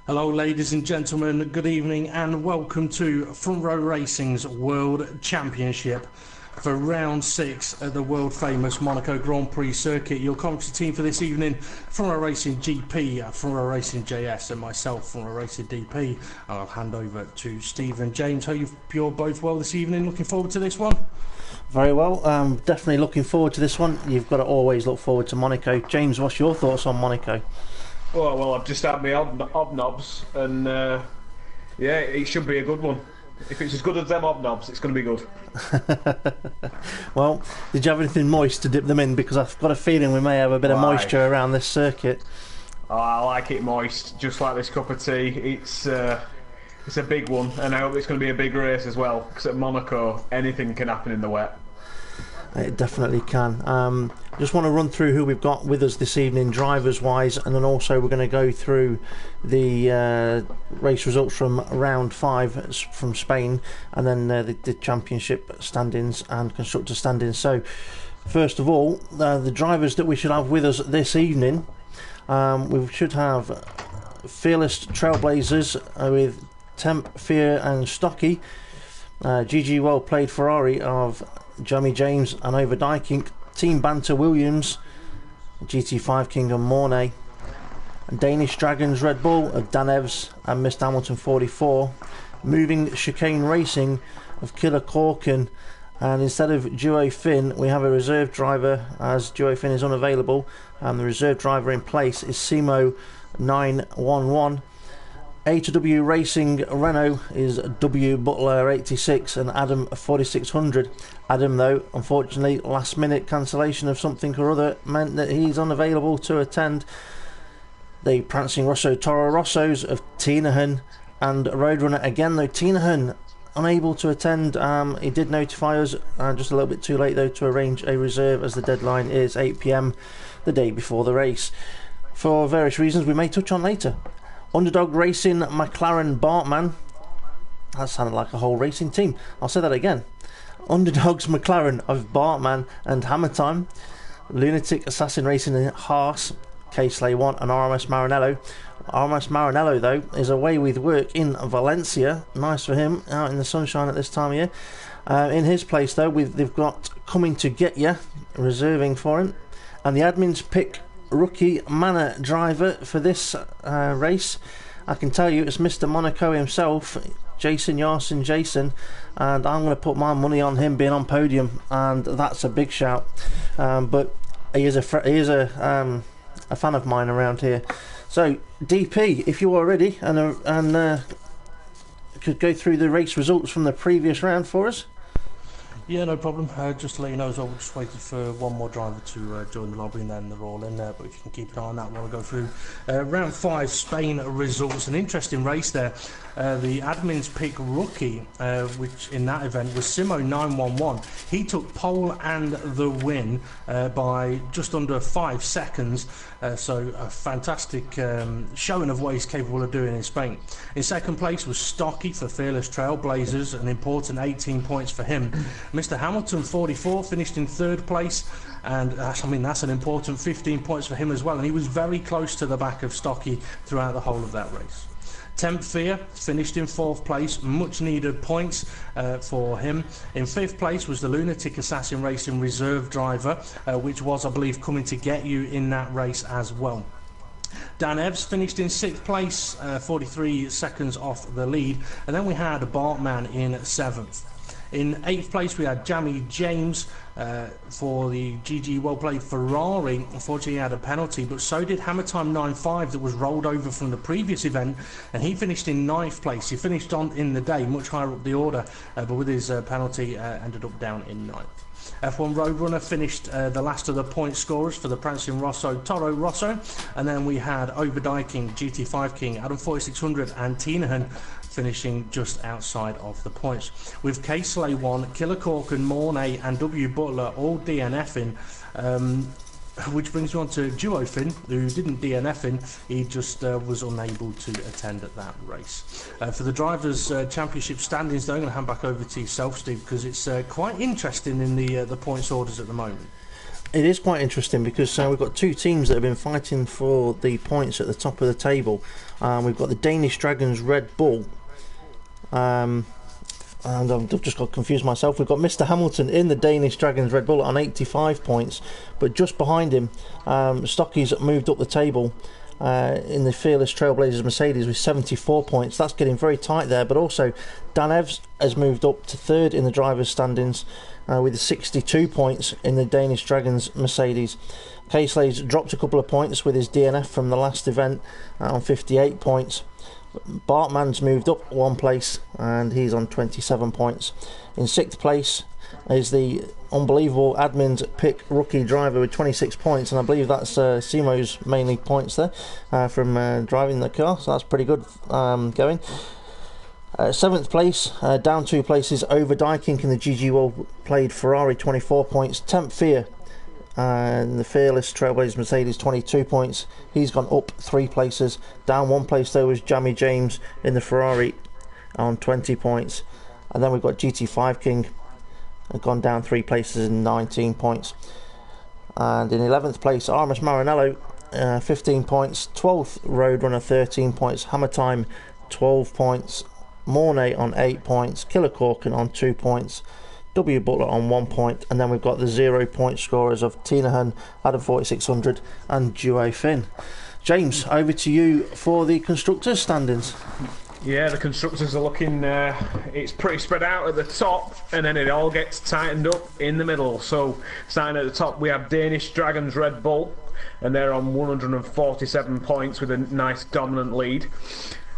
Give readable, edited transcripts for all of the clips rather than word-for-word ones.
Hello ladies and gentlemen, good evening and welcome to Front Row Racing's World Championship for round 6 at the world famous Monaco Grand Prix circuit. Your commentary team for this evening, Front Row Racing GP, Front Row Racing JS and myself, Front Row Racing DP. I'll hand over to Steve and James. Hope you're both well this evening, looking forward to this one? Very well, definitely looking forward to this one. You've got to always look forward to Monaco. James, what's your thoughts on Monaco? Oh, well, I've just had my hobnobs, and yeah, it should be a good one. If it's as good as them hobnobs, it's going to be good. Well, did you have anything moist to dip them in? Because I've got a feeling we may have a bit of moisture around this circuit. Oh, I like it moist, just like this cup of tea. It's a big one, and I hope it's going to be a big race as well, because at Monaco, anything can happen in the wet. It definitely can. Just want to run through who we've got with us this evening, drivers wise, and then also we're going to go through the race results from round 5 from Spain, and then the championship standings and constructor standings. So first of all, the drivers that we should have with us this evening, we should have Fearless Trailblazers with Temp, Fear and Stocky, GG Well Played Ferrari of Jamie James and Overdyking, Team Banter Williams, GT5 King and Mornay, Danish Dragons Red Bull of Dan Evs and Mr Hamilton 44, Moving Chicane Racing of Killer Corkin, and instead of Duo Finn we have a reserve driver, as Duo Finn is unavailable, and the reserve driver in place is Simo 911. A2W Racing Renault is W Butler 86 and Adam 4600. Adam, though, unfortunately, last minute cancellation of something or other meant that he's unavailable to attend. The Prancing Rosso Toro Rossos of Tinahan and Roadrunner again, though Tinahan unable to attend. He did notify us just a little bit too late though to arrange a reserve, as the deadline is 8 PM the day before the race, for various reasons we may touch on later. Underdog Racing McLaren Bartman. That sounded like a whole racing team. I'll say that again. Underdogs McLaren of Bartman and Hammer Time. Lunatic Assassin Racing in Haas, K-Slay 1 and RMS Maranello. RMS Maranello, though, is away with work in Valencia. Nice for him, out in the sunshine at this time of year. In his place, though, they've got Coming to Get Ya, reserving for him. And the admins pick rookie manor driver for this race. I can tell you it's Mr Monaco himself, Jason Yarson Jason, and I'm going to put my money on him being on podium, and that's a big shout. But he is a fan of mine around here. So DP, if you are ready and could go through the race results from the previous round for us. Yeah, no problem. Just to let you know as well, we're just waiting for one more driver to join the lobby and then they're all in there, but if you can keep an eye on that while I go through round 5 Spain results. An interesting race there. The admins pick rookie, which in that event was Simo 911. He took pole and the win by just under 5 seconds, so a fantastic showing of what he's capable of doing in Spain. In second place was Stocky for Fearless Trailblazers, an important 18 points for him. Mr Hamilton 44 finished in third place, and that's an important 15 points for him as well, and he was very close to the back of Stocky throughout the whole of that race. Temp Fear finished in 4th place, much needed points for him. In 5th place was the Lunatic Assassin Racing reserve driver, which was, I believe, Coming to Get You in that race as well. Dan Evs finished in 6th place, 43 seconds off the lead, and then we had Bartman in 7th. In 8th place we had Jamie James for the GG Well Played Ferrari. Unfortunately he had a penalty, but so did Hammer Time 95 that was rolled over from the previous event, and he finished in 9th place. He finished on in the day, much higher up the order, but with his penalty ended up down in 9th. F1 Roadrunner finished the last of the point scorers for the Prancing Rosso Toro Rosso, and then we had Overdyking, GT5 King, Adam 4600 and Tinahan finishing just outside of the points, with K-Slay 1, Killer Corkin, Mornay and W Butler all DNFing, which brings me on to Duo Finn, who didn't DNF in, he just was unable to attend at that race. For the Drivers' Championship standings, though, I'm going to hand back over to yourself, Steve, because it's quite interesting in the points orders at the moment. It is quite interesting because we've got two teams that have been fighting for the points at the top of the table. We've got the Danish Dragons Red Bull, and I've just got confused myself. We've got Mr. Hamilton in the Danish Dragons Red Bull on 85 points, but just behind him, Stocky's moved up the table in the Fearless Trailblazers Mercedes with 74 points. That's getting very tight there, but also Dan Evs has moved up to third in the drivers' standings with 62 points in the Danish Dragons Mercedes. Caseley's dropped a couple of points with his DNF from the last event on 58 points. Bartman's moved up one place and he's on 27 points. In sixth place is the unbelievable admin's pick rookie driver with 26 points, and I believe that's Simo's mainly points there from driving the car, so that's pretty good going. Seventh place, down 2 places, Overdyking in the GG World Played Ferrari, 24 points. Temp Fear and the Fearless Trailblazers Mercedes, 22 points. He's gone up 3 places. Down 1 place though was Jamie James in the Ferrari on 20 points. And then we've got GT5 King, gone down 3 places and 19 points. And in 11th place, Armas Maranello, 15 points. 12th Roadrunner, 13 points. Hammer Time, 12 points. Mornay on 8 points. Killer Corkin on 2 points. W Butler on 1 point. And then we've got the 0 point scorers of Tina Hun, Adam 4600 and Duo Finn. James, over to you for the constructors standings. Yeah, the constructors are looking, it's pretty spread out at the top, and then it all gets tightened up in the middle. So, starting at the top, we have Danish Dragons Red Bull, and they're on 147 points with a nice dominant lead.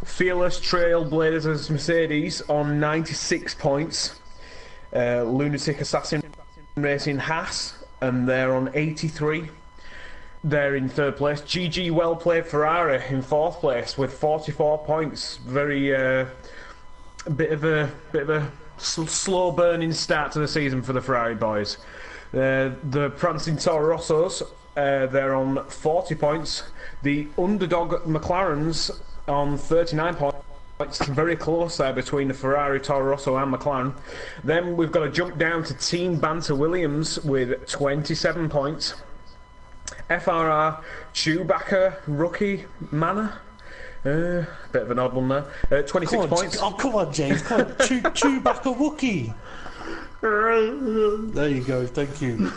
Fearless Trailblazers Mercedes on 96 points. Lunatic Assassin Racing Haas, and they're on 83. They're in third place. GG Well Played Ferrari in fourth place with 44 points. Very bit of a slow burning start to the season for the Ferrari boys. The Prancing Toro Rossos, they're on 40 points. The underdog McLarens on 39 points. It's very close there between the Ferrari, Toro Rosso and McLaren. Then we've got to jump down to Team Banter Williams with 27 points. FRR Chewbacca Rookie Manor, bit of an odd one there. 26 points. Oh, come on, James. Come on. Chewbacca Wookie. There you go. Thank you.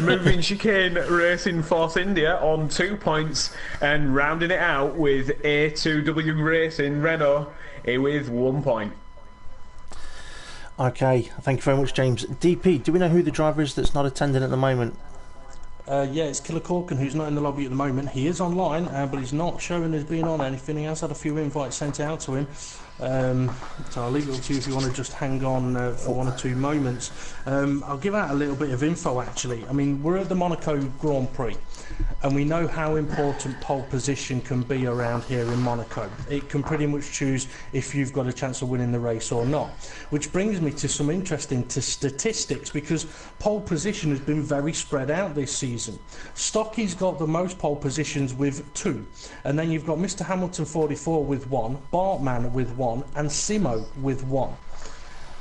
Moving Chicane Racing Force India on 2 points, and rounding it out with A2W Racing Renault with 1 point. Okay, thank you very much, James. DP, do we know who the driver is that's not attending at the moment? Yeah, it's Killer Corkin, who's not in the lobby at the moment. He is online, but he's not showing as being on anything. He has had a few invites sent out to him. So I'll leave it up to you if you want to just hang on for 1 or 2 moments. I'll give out a little bit of info actually. I mean, we're at the Monaco Grand Prix, and we know how important pole position can be around here in Monaco. It can pretty much choose if you've got a chance of winning the race or not. Which brings me to some interesting statistics, because pole position has been very spread out this season. Stocky's got the most pole positions with 2, and then you've got Mr. Hamilton 44 with 1, Bartman with 1, and Simo with 1.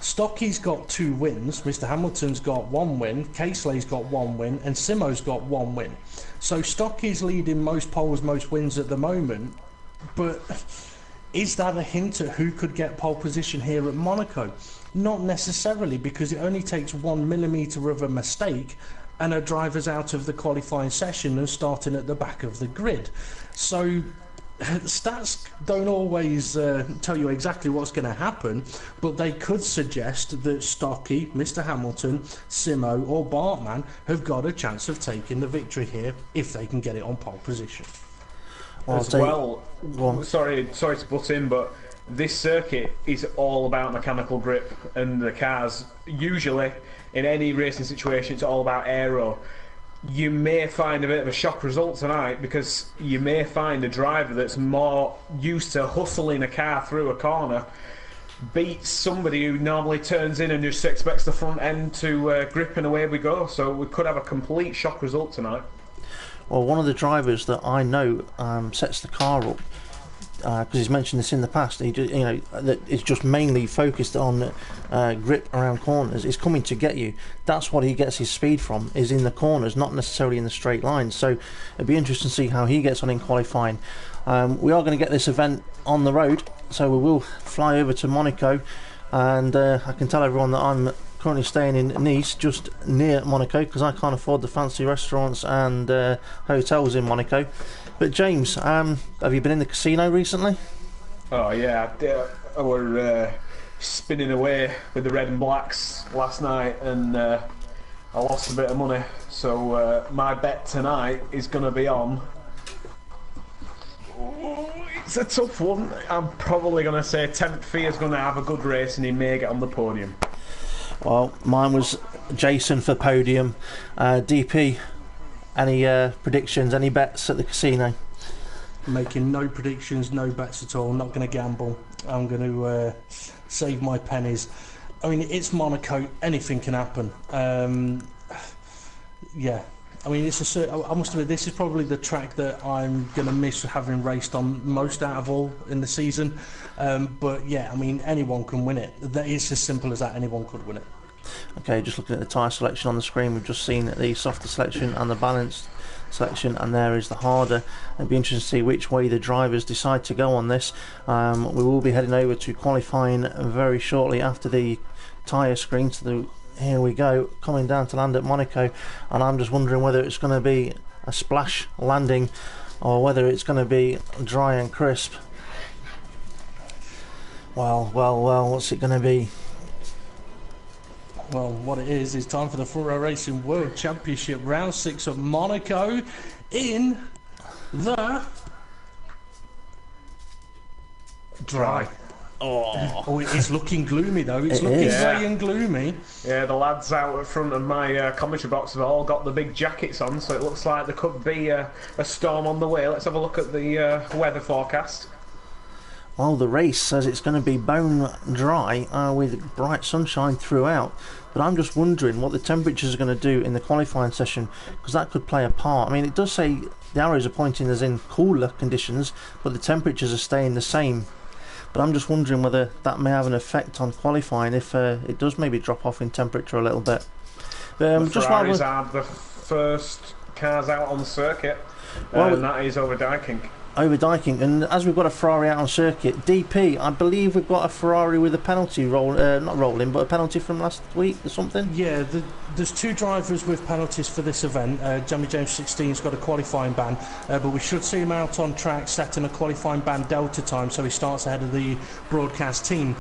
Stocky's got 2 wins, Mr. Hamilton's got 1 win, Caseley's got 1 win, and Simo's got 1 win. So Stocky's leading most poles, most wins at the moment, but is that a hint at who could get pole position here at Monaco? Not necessarily, because it only takes 1 millimetre of a mistake and a driver's out of the qualifying session and starting at the back of the grid. So stats don't always tell you exactly what's going to happen, but they could suggest that Stocky, Mr. Hamilton, Simo or Bartman have got a chance of taking the victory here if they can get it on pole position. Sorry to butt in, but this circuit is all about mechanical grip, and the cars, usually in any racing situation, it's all about aero. You may find a bit of a shock result tonight, because you may find a driver that's more used to hustling a car through a corner beats somebody who normally turns in and just expects the front end to grip, and away we go. So we could have a complete shock result tonight. Well, one of the drivers that I know sets the car up because he's mentioned this in the past. That it's just mainly focused on grip around corners. It's coming to get you. That's what he gets his speed from, is in the corners, not necessarily in the straight lines. So it'd be interesting to see how he gets on in qualifying. We are going to get this event on the road, so we will fly over to Monaco, and I can tell everyone that I'm currently staying in Nice, just near Monaco, because I can't afford the fancy restaurants and hotels in Monaco. But James, have you been in the casino recently? Oh yeah, I were spinning away with the red and blacks last night, and I lost a bit of money. So my bet tonight is going to be on. It's a tough one. I'm probably going to say 10th Fee is going to have a good race, and he may get on the podium. Well, mine was Jason for podium. DP, any predictions, any bets at the casino? Making no predictions, no bets at all. Not going to gamble. I'm going to save my pennies. I mean, it's Monaco. Anything can happen. Yeah. I mean, I must admit, this is probably the track that I'm going to miss having raced on most out of all in the season. But yeah, I mean, anyone can win it. It's as simple as that. Anyone could win it. Okay, just looking at the tyre selection on the screen, we've just seen the softer selection and the balanced selection, and there is the harder. It'd be interesting to see which way the drivers decide to go on this. We will be heading over to qualifying very shortly after the tyre screen. So here we go, coming down to land at Monaco, and I'm just wondering whether it's going to be a splash landing or whether it's going to be dry and crisp. Well, what's it going to be? Well, what it is time for the Front Row Racing World Championship Round 6 at Monaco in the dry. Oh, it's looking gloomy though. It's looking grey and gloomy. Yeah, the lads out at front of my commentary box have all got the big jackets on, so it looks like there could be a storm on the way. Let's have a look at the weather forecast. Well, the race says it's going to be bone dry with bright sunshine throughout, but I'm just wondering what the temperatures are going to do in the qualifying session, because that could play a part. I mean, it does say the arrows are pointing as in cooler conditions, but the temperatures are staying the same. But I'm just wondering whether that may have an effect on qualifying if it does maybe drop off in temperature a little bit. The Ferraris are the first cars out on the circuit, and that is over Dyking. Over Dyking, and as we've got a Ferrari out on circuit, DP, I believe we've got a Ferrari with a penalty not rolling, but a penalty from last week or something. Yeah, there's two drivers with penalties for this event. Jamie James 16's got a qualifying ban, but we should see him out on track setting a qualifying ban delta time, so he starts ahead of the broadcast team.